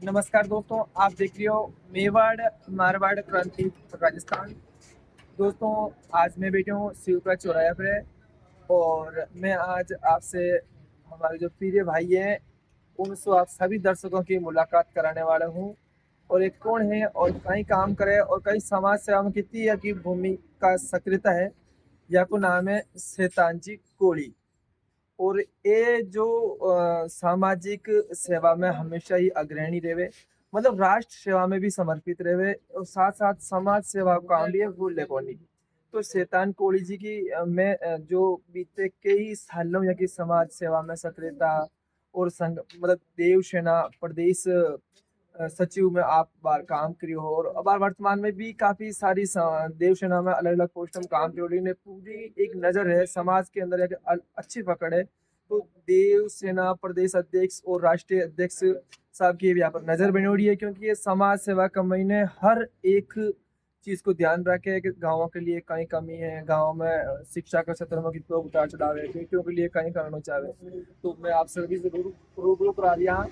नमस्कार दोस्तों, आप देख रहे हो मेवाड़ मारवाड़ क्रांति राजस्थान। दोस्तों, आज मैं बैठा हूँ शिवपुरा चौराहे पे और मैं आज आपसे हमारे जो प्रिय भाई हैं उनसे आप सभी दर्शकों की मुलाकात कराने वाला हूँ। और एक कौन है और कहीं काम करे और कहीं समाज सेवा में कितनी की भूमिका सक्रियता है, या को नाम है शैतान जी कोड़ी। और ये जो सामाजिक सेवा में हमेशा ही अग्रणी रहे, मतलब राष्ट्र सेवा में भी समर्पित रहे और साथ साथ समाज सेवा का काम भी है भूल कोनी। तो शैतान कोड़ी जी की मैं जो बीते कई सालों या की समाज सेवा में सक्रियता और संग मतलब देव सेना प्रदेश सचिव में आप बार काम करी हो और अब वर्तमान में भी काफी सारी देव सेना में अलग अलग पोस्ट में काम करी ने पूरी एक नजर है समाज के अंदर एक अच्छी पकड़ है। तो देव सेना प्रदेश अध्यक्ष और राष्ट्रीय अध्यक्ष साहब की भी यहाँ पर नजर बनी हुई है, क्योंकि ये समाज सेवा का महीने हर एक चीज को ध्यान रखे कि गाँवों के लिए कहीं कमी है, गाँव में शिक्षा के क्षेत्र में कितना उतार चढ़ाव है, बेटियों के लिए कहीं करना चाहे। तो मैं आप सभी से रूबरू करा दिया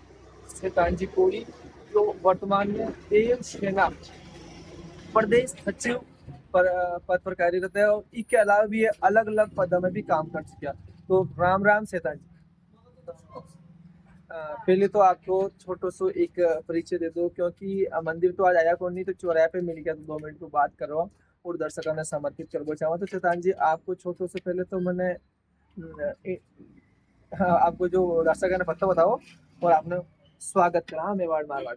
शैतान जी कोड़ी, जो वर्तमान में देव सेना प्रदेश सचिव पद पर कार्यरत है और इसके अलावा भी ये अलग अलग पदों में भी काम कर चुका। तो राम राम शैतान जी। पहले तो आपको छोटो सो एक परिचय दे दो, क्योंकि मंदिर तो आज आया कौन नहीं, तो चौराहे पे मिल गया तो 2 मिनट को बात करो और दर्शकों ने समर्पित करना चाहूँ। तो शैतान जी आपको छोटो से पहले तो मैंने हाँ, आपको जो दर्शकों ने पता बताओ और आपने स्वागत करा मेवाड़ मारवाड़।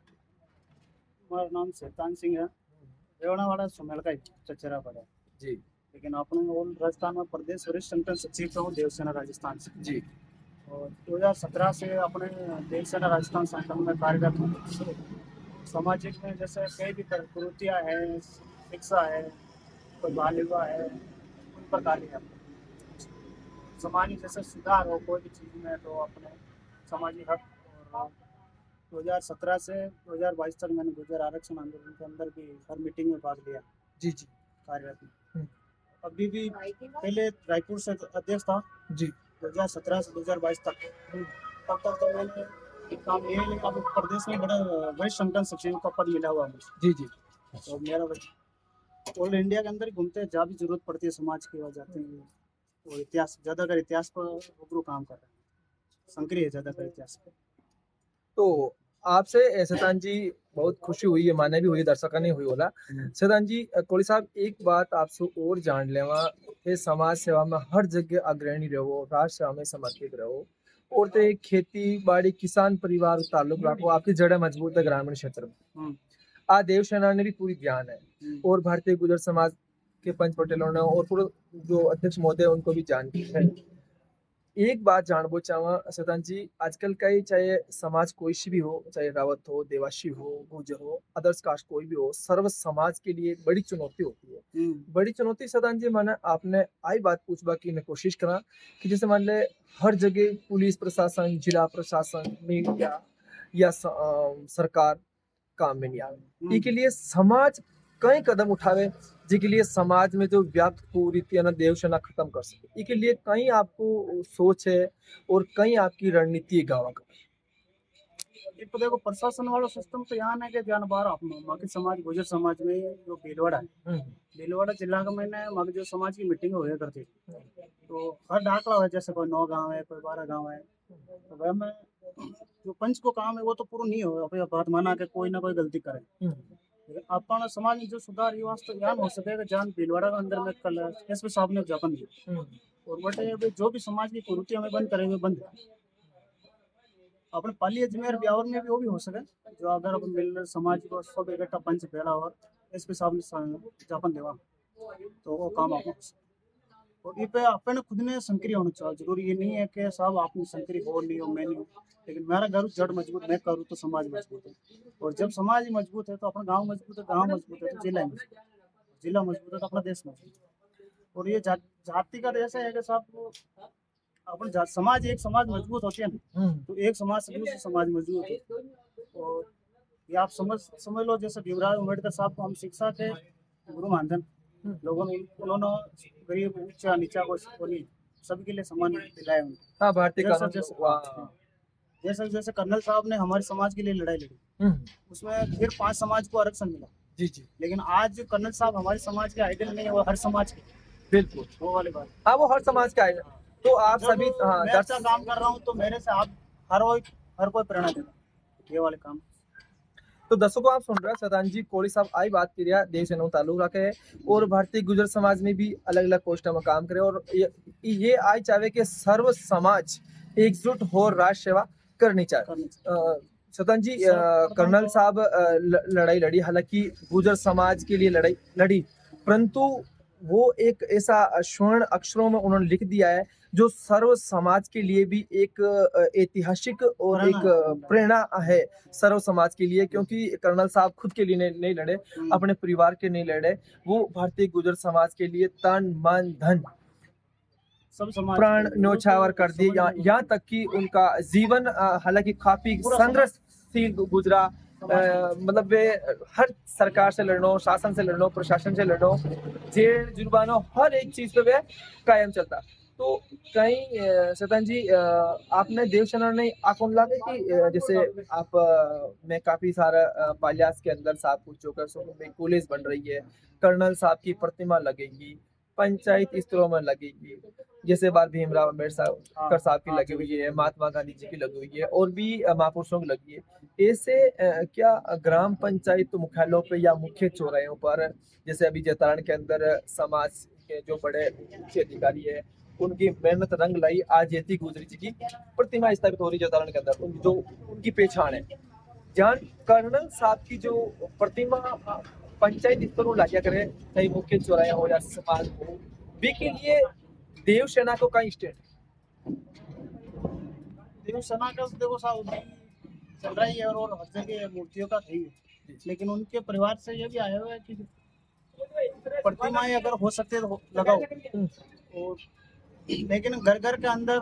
हमारा नाम शैतान सिंह है। रेवणावाड़ा सुमेल का चचेरा पड़ा जी लेकिन अपने ओल राजस्थान में प्रदेश वरिष्ठ संगठन सचिव तो हूँ देवसेना राजस्थान से। जी और 2017 से अपने देवसेना राजस्थान संगठन में कार्यरत हूँ। सामाजिक में जैसे कई भी प्रवृत्तियाँ हैं, शिक्षा है, कोई बाल विवाह है, उन पर कार्य है। सामाजिक जैसे सुधार हो कोई भी चीज़ में तो अपने सामाजिक हक। और 2017 से 2022 तक मैंने गुर्जर आरक्षण आंदोलन के अंदर भी हर मीटिंग में भाग लिया। जी जी कार्यरत हूँ। अभी भी पहले रायपुर से अध्यक्ष था जी 2017 से 2022 तक। तब तक तो मैंने एक काम ये लेकिन अब प्रदेश में बड़ा वरिष्ठ संगठन सचिव का पद मिला हुआ मुझे। जी जी तो मेरा ऑल इंडिया के अंदर ही घूमते हैं, जहाँ भी जरूरत पड़ती है समाज की, वहाँ जाते हैं। और इतिहास ज़्यादातर इतिहास पर रूबरू काम कर रहे हैं, सक्रिय है ज़्यादातर इतिहास पर। तो आपसे शैतान जी बहुत खुशी हुई है, माने भी हुई, दर्शकों ने हुई होला। शैतान जी कोली साहब एक बात आपसे और जान लेवा, ये समाज सेवा में हर जगह अग्रणी रहो, राष्ट्र सेवा में समर्पित रहो और तो एक खेती बाड़ी किसान परिवार ताल्लुक रखो, आपकी जड़ें मजबूत है ग्रामीण क्षेत्र में। आ देव सेना ने भी पूरी ध्यान है और भारतीय गुजर समाज के पंच पटेलों ने और पूरे जो अध्यक्ष महोदय उनको भी जान है। एक बात जानबो चाहवा शैतान जी, आजकल का ही चाहे समाज कोई सी भी हो, चाहे रावत हो, देवासी हो, गुर्जर हो, अदर्स कास्ट कोई भी हो, सर्व समाज के लिए बड़ी चुनौती होती है। बड़ी चुनौती शैतान जी माने आपने आई बात पूछबा की मैं कोशिश करा कि जैसे मान ले हर जगह पुलिस प्रशासन, जिला प्रशासन, मीडिया या सरकार काम में नहीं आवे। इसके लिए समाज कई कदम उठावे जिसके लिए समाज में जो व्याप्त कुरीति ना देव सेना खत्म कर सके। इसके लिए कई आपको सोच है और कई आपकी रणनीति है गाँव का। एक तो देखो प्रशासन वाला सिस्टम तो यहाँ है कि जान बार अपना बाकी समाज गुजर समाज में जो भीलवाड़ा है, भीलवाड़ा जिला का मैंने वहाँ जो समाज की मीटिंग हुआ करती थी, तो हर डाकला है, जैसे कोई 9 गांव है, कोई 12 गांव है, तो वह में जो पंच को काम है वो तो पूरा नहीं हो अपनी बात माना के कोई ना कोई गलती करे। लेकिन अपना समाज में जो सुधार ये वास्तव ज्ञान हो सके कि जान भीलवाड़ा के अंदर में कल एसपी साहब ने ज्ञापन दिया और बटे जो भी समाज की कुरीतियां हमें बंद करेंगे बंद अपने पाली अजमेर ब्यावर में भी वो भी हो सके। जो अगर अपन मिल समाज को सब इकट्ठा पंच भेड़ा और एसपी साहब ने ज्ञापन देवा तो वो काम आप और ये पे अपने खुद ने संक्रिय होना चाहिए। जरूरी ये नहीं है कि साहब आपने संक्रिय हो नहीं हो मैं नहीं हूँ, लेकिन मेरा घर जड़ मजबूत मैं करूँ तो समाज मजबूत है। और जब समाज मजबूत है तो अपना गाँव मजबूत है, गाँव मजबूत है तो जिला मजबूत है, जिला मजबूत है तो अपना देश मजबूत है। और ये जाति का देश है कि साहब अपन समाज एक समाज मजबूत होती है ना, तो एक समाज से दूसरे समाज मजबूत है। और ये आप समझ लो जैसे भीमराव अम्बेडकर साहब को हम शिक्षा के गुरु मानते हैं। लोगों ने उन्होंने गरीब ऊंचा नीचा को नहीं, सबके लिए समान दिलाया उन्होंने। हाँ, भारतीय जैसा कानून जैसा जैसे जैसे कर्नल साहब ने हमारे समाज के लिए लड़ाई लड़ी, हम्म, उसमें फिर 5 समाज को आरक्षण मिला। जी जी लेकिन आज कर्नल साहब हमारे समाज के आइडल नहीं है, वो हर समाज के, बिल्कुल। वो वाली बात। हाँ, वो हर समाज का है। तो आप जब सभी, हाँ, मैं अच्छा काम कर रहा हूँ तो मेरे से आप हर कोई प्रेरणा देता है, ये वाले काम। तो दर्शकों आप सुन रहे हैं सदान जी कोड़ी साहब आई बात करिया देश एनो तालुक रखे और भारतीय गुजर समाज में भी अलग अलग पोस्टर में काम करे और ये आई चाहे कि सर्व समाज एकजुट हो राष्ट्र सेवा करनी चाहिए। करनी चाहिए। सतन जी, सर्वप्रथम कर्नल तो- साहब लड़ाई लड़ी, हालांकि गुजर समाज के लिए लड़ाई लड़ी, परंतु वो एक ऐसा स्वर्ण अक्षरों में उन्होंने लिख दिया है जो सर्व समाज के लिए भी एक ऐतिहासिक और प्रेरणा एक है। प्रेरणा है सर्व समाज के लिए, क्योंकि कर्नल साहब खुद के लिए नहीं लड़े, अपने परिवार के नहीं लड़े, वो भारतीय गुजर समाज के लिए तन मन धन सब समाज प्राण के लिए, न्यौछावर कर दिए। यहाँ तक कि उनका जीवन हालांकि काफी पूरा संघर्षशील गुजरा। मतलब वे हर सरकार से लड़नो, शासन से लड़नो, प्रशासन से लड़नो, जेल जुर्माना हर एक चीज पे वे कायम चलता। तो कहीं सतन जी, आपने देवसेना ने आकोन लागे कि जैसे आप में काफी सारा पालियास के अंदर साहब कुछ जोकर सो में कॉलेज बन रही है, कर्नल साहब की प्रतिमा लगेगी, पंचायत स्तरों में लगेगी, जैसे बार भीमराव अम्बेडकर साहब की लगी हुई है, महात्मा गांधी जी की लगी हुई है और भी महापुरुषों की लगी है। ऐसे क्या ग्राम पंचायत मुख्यालयों पे या मुख्य चौराहों पर, जैसे अभी जैतारण के अंदर समाज के जो बड़े उच्च अधिकारी है उनकी मेहनत रंग लाई, आज जेती गुजरी जी की प्रतिमा स्थापित हो रही है जैतारण के अंदर, जो उनकी पहचान है, जहाँ कर्नल साहब की जो प्रतिमा पंचायत स्तर पर लाग्या करे, चाहे मुख्य चौराहे हो या समाज हो, वे के लिए देव सेना को कहीं स्टेट देवसेना का तो देखो साहब अभी चल रहा ही है और हर जगह मूर्तियों का है ही है। लेकिन उनके परिवार से ये भी आया हुआ है कि प्रतिमाएं अगर हो सकते तो लगाओ, और लेकिन घर घर के अंदर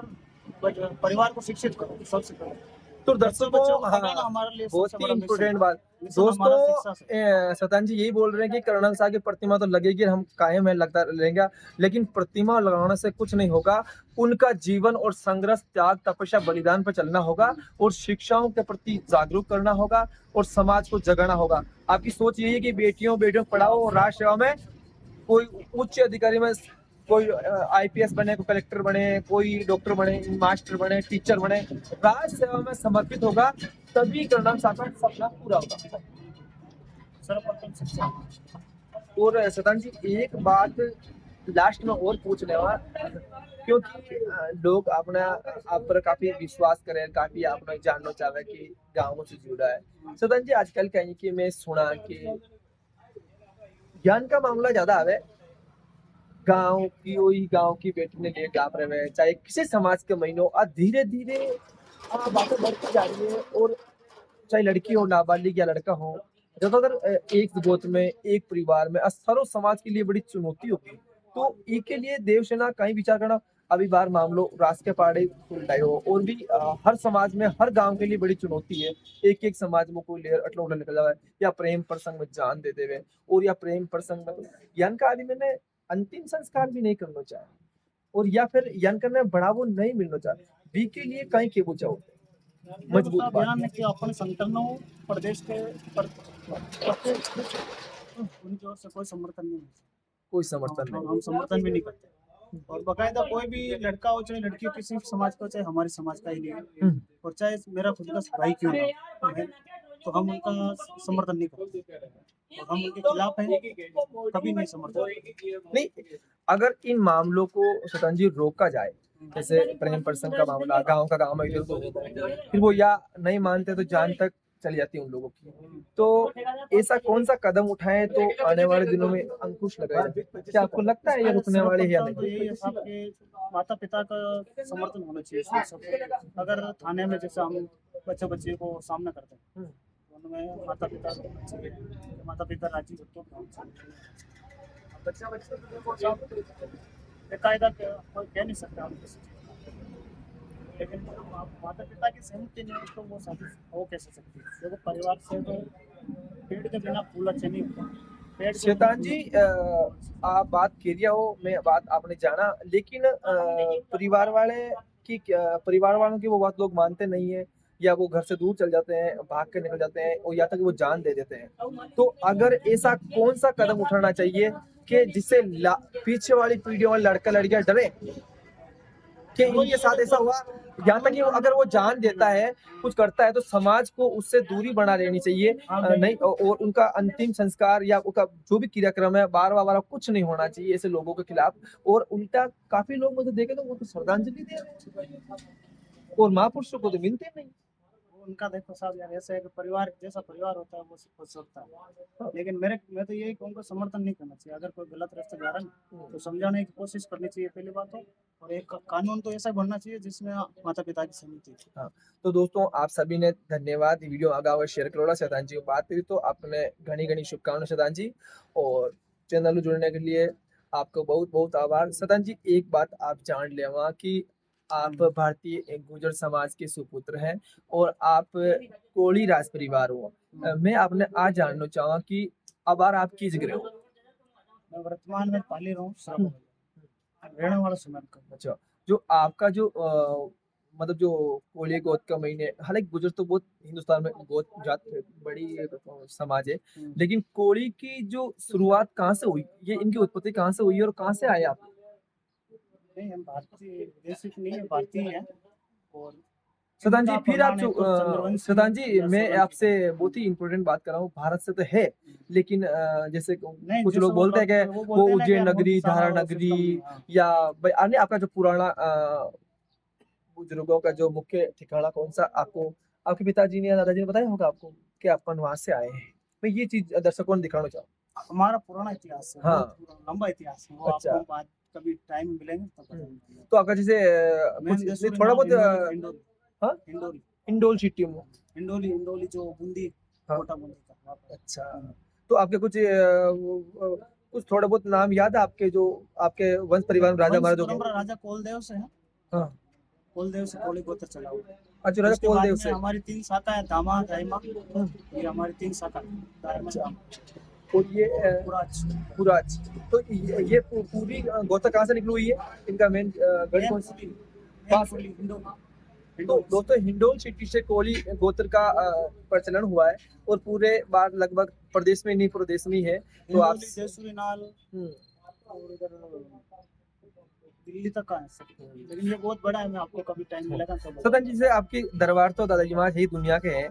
परिवार को शिक्षित करो, सबसे पहले। तो बच्चों दर्शकों, को हाँ, पढ़ाना हमारे लिए बहुत सबसे ही बड़ा इम्पोर्टेंट बात मिशन हमारा शिक्षा दोस्तों, से। सतन जी यही बोल रहे हैं कि कर्नल साहब की प्रतिमा तो लगेगी, हम कायम है लगता रहेगा, लेकिन प्रतिमा लगाने से कुछ नहीं होगा, उनका जीवन और संघर्ष, त्याग, तपस्या, बलिदान पर चलना होगा और शिक्षाओं के प्रति जागरूक करना होगा और समाज को जगाना होगा। आपकी सोच यही है कि बेटियों को पढ़ाओ और राष्ट्र सेवा में कोई उच्च अधिकारी में कोई आईपीएस बने, कोई कलेक्टर बने, कोई डॉक्टर बने, मास्टर बने, टीचर बने, राष्ट्र सेवा में समर्पित होगा, तभी कर्नल साहब का सपना पूरा होगा। सर्वप्रथम शिक्षा। और सतन जी एक बात लास्ट में और पूछने वाला, क्योंकि लोग अपना आप पर काफी विश्वास करें, काफी आपने जानना चाहे कि गाँव से जुड़ा है। सतन जी आजकल कहीं कि मैं सुना कि ज्ञान का मामला ज्यादा आवे, गांव की बेटी ने लेट आप रहे हैं, चाहे किसी समाज के महीनों, और धीरे धीरे बातें बढ़ती जा रही है, और चाहे लड़की हो, नाबालिग या लड़का हो, ज्यादातर एक गोत्र में, एक परिवार में, सर्व समाज के लिए बड़ी चुनौती होगी। तो इसके लिए देवसेना कहीं विचार करना, अभी बार मामलो रास के पहाड़ी उल्टाई हो, और भी हर समाज में, हर गांव के लिए बड़ी चुनौती है। एक एक समाज में कोई लेयर अटलो उठा निकल जाए, या प्रेम प्रसंग में जान दे देवे, और या प्रेम प्रसंग में यान का आदमी मैंने अंतिम संस्कार भी नहीं करना चाहे, और या फिर यान करने बढ़ावो नहीं मिलना चाहे, बी के लिए कहीं के बुझाओ मजबूत बात ध्यान है कि अपन संगठनों प्रदेश के उनकी ओर से कोई समर्थन नहीं है। कोई समर्थन नहीं। हम समर्थन भी नहीं करते, और बकायदा कोई भी लड़का हो चाहे लड़की हो, किसी समाज का हो चाहे हमारे समाज का ही नहीं, और चाहे मेरा खुद का भाई क्यों ना हो, तो हम उनका समर्थन नहीं करते, और हम उनके खिलाफ हैं, कभी नहीं समर्थन नहीं। अगर इन मामलों को सतन जी रोका जाए, जैसे प्रेम प्रसंग का मामला, गांव का गांव में इधर तो होता है, फिर वो या नहीं मानते तो जान तक चली जाती है उन लोगों की, तो ऐसा कौन सा कदम उठाएं तो आने वाले दिनों में अंकुश लगाए? क्या आपको लगता है ये रुकने वाले है या तो यही है साहब कि माता पिता का समर्थन होना चाहिए। अगर थाने में जैसे हम बच्चे को सामना करते हैं, उनमें माता पिता राजी हो तो बेकायदा कोई कह नहीं सकता हम किसी चीज का। लेकिन माता पिता की सहमति नहीं तो वो शादी हो कैसे सकती है? देखो परिवार से तो पेड़ के बिना फूल अच्छे नहीं होते। शैतान जी, आप बात करिए हो, मैं बात आपने जाना, लेकिन परिवार वालों की वो बात लोग मानते नहीं है, या वो घर से दूर चल जाते हैं, भाग के निकल जाते हैं, और या तक वो जान दे देते हैं। तो अगर ऐसा कौन सा कदम उठाना चाहिए कि जिससे पीछे वाली पीढ़ी वाले लड़का लड़कियां डरे कि इनके साथ ऐसा हुआ, यहाँ तक कि अगर वो जान देता है, कुछ करता है, तो समाज को उससे दूरी बना लेनी चाहिए। नहीं, और उनका अंतिम संस्कार या उनका जो भी क्रियाक्रम है, बार कुछ नहीं होना चाहिए ऐसे लोगों के खिलाफ। और उल्टा काफी लोग मुझे देखे तो वो तो श्रद्धांजलि दे रहे हैं और महापुरुषों को तो मिलते नहीं। उनका देखो साहब यार, ऐसा है कि परिवार जैसा परिवार होता है वो हो सकता है, लेकिन मैं तो यही कहूँगा समर्थन नहीं करना चाहिए। अगर कोई गलत रास्ते जा रहा है ना, तो समझाने की कोशिश करनी चाहिए पहली बात तो। और एक कानून तो ऐसा बनना चाहिए जिसमें माता पिता की सहमति। हाँ, तो दोस्तों आप सभी ने धन्यवाद, वीडियो आगा और शेयर करो। शैतान जी बात करी तो आपने घनी घनी शुभकामनाएं शैतान जी, और चैनल जुड़ने के लिए आपको बहुत बहुत आभार। शैतान जी एक बात आप जान लेवा कि आप भारतीय एक गुर्जर समाज के सुपुत्र हैं और आप कोली राज परिवार हो। मैं आपने आज जानना चाहूँ कि अब आप किस जगह हो? मैं वर्तमान में पाली रहा हूँ, रहने वाला सुमन का। अच्छा, जो आपका जो मतलब जो कोली गोत का महीने, हालांकि गुजर तो बहुत हिंदुस्तान में गोत जात बड़ी एक समाज है, लेकिन कोली की जो शुरुआत कहाँ से हुई, ये इनकी उत्पत्ति कहाँ से हुई और कहाँ से आए आप? नहीं, हम भारतीय विदेशी नहीं है, भारतीय है। और सदान जी इनका फिर आप प्रमाण है तो चंद्रवंशी सदान जी या मैं सोलंकी आपसे का। बहुत ही इम्पोर्टेंट बात कर रहा हूँ। भारत से तो है, लेकिन जैसे नहीं, कुछ जैसे लोग बोलते हैं कि वो वो बोलते हैं ना कि उज्जैन अनमोल नगरी, किसान धारा और नगरी, सिस्टम में, हाँ। या भाई अन्य आपका जो पुराना बुजुर्गों का जो मुख्य ठिकाना कौन सा आपको आपके पिताजी ने या दादाजी ने बताया होगा आपको कि अपन वहां से आए हैं? मैं ये चीज दर्शकों ने दिखाना चाहूँ। हमारा पुराना इतिहास है, हाँ। बहुत पुराना लंबा इतिहास है। वो अच्छा। आपको हम बात कभी टाइम मिलेंगे तब बताएंगे। तो आपका जैसे कुछ मेन नहीं, देसूरी थोड़ा नाल बहुत इंडोरी हाँ इंडोरी इंडोल सिटी में। इंडोली इंडोली जो बूंदी, हाँ। मोटा बूंदी का वहाँ पे। अच्छा, तो आपके कुछ कुछ थोड़े बहुत नाम याद है आपके, जो आपके वंश परिवार में राजा वंश महाराजों के? परंपरा राजा कोलदेव से है। हाँ। कोलदेव से कोली गोत्र चला हुआ है। अच्छा, राजा उसके बाद कोलदेव में से। हमारी 3 शाखा है, दामा दाइमा। ये हमारी 3 शाखा दाइमा अच्छा। दामा और ये और पुराच। पुराज। तो ये पूरी गोता कहाँ से निकली हुई है? इनका मेन गढ़ कौन सी? पास है। तो दोस्तों हिंडोल सिटी से कोली गोत्र का प्रचलन हुआ है और पूरे बार लगभग प्रदेश में नहीं, प्रदेश में ही है। तो आप देसूरी नाल और इधर दिल्ली तक का है सब। लेकिन ये बहुत बड़ा है, मैं आपको कभी टाइम मिलेगा तो सदन जी से आपके दरबार तो दादाजी महाराज ही दुनिया के हैं।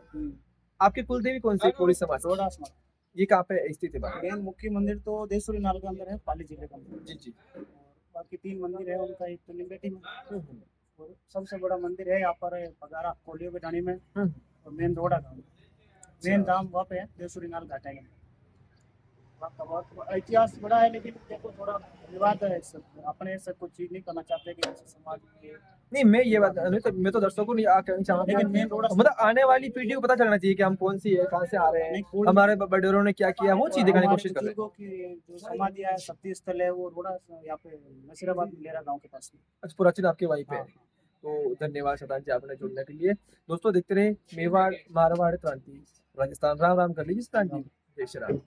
आपकी कुलदेवी कौन सी कोली समाज? रोडास में ये कहाँ पे स्थित है? मेन मुख्य मंदिर तो देसूरी नाल के अंदर है, पाली जिले के अंदर। जी जी। और बाकी 3 मंदिर है उनका, एक तो लिंगेटी में और सबसे बड़ा मंदिर है यहाँ पर बगारा कोलियो के डाणी में, और मेन रोडा गाँव मेन धाम वहाँ पे है, देसूरी नाल घाटा है। वहाँ का बहुत इतिहास बड़ा है, लेकिन देखो थोड़ा विवाद है सब, अपने से कुछ चीज नहीं करना चाहते कि ऐसे समाज में। नहीं, मैं ये बात नहीं, तो मैं तो दर्शकों को नहीं कहना चाहूँगा, लेकिन मेन रोड मतलब आने वाली पीढ़ी को पता चलना चाहिए कि हम कौन सी है, कहाँ से आ रहे हैं, हमारे बड़ेरों ने क्या किया, वो चीज दिखाने की कोशिश कर रहे हैं। की जो समाधि है, शक्ति स्थल है, वो रोड़ा यहाँ पे नसीराबाद मिलेरा गाँव के पास में। अच्छा, पुराचीन आपके वहीं पे है। तो धन्यवाद शतान जी आपने जुड़ने के लिए। दोस्तों देखते रहे मेवाड़ मारवाड़ क्रांति राजस्थान। राम राम कर लीजिए शतान जी। जय श्री राम।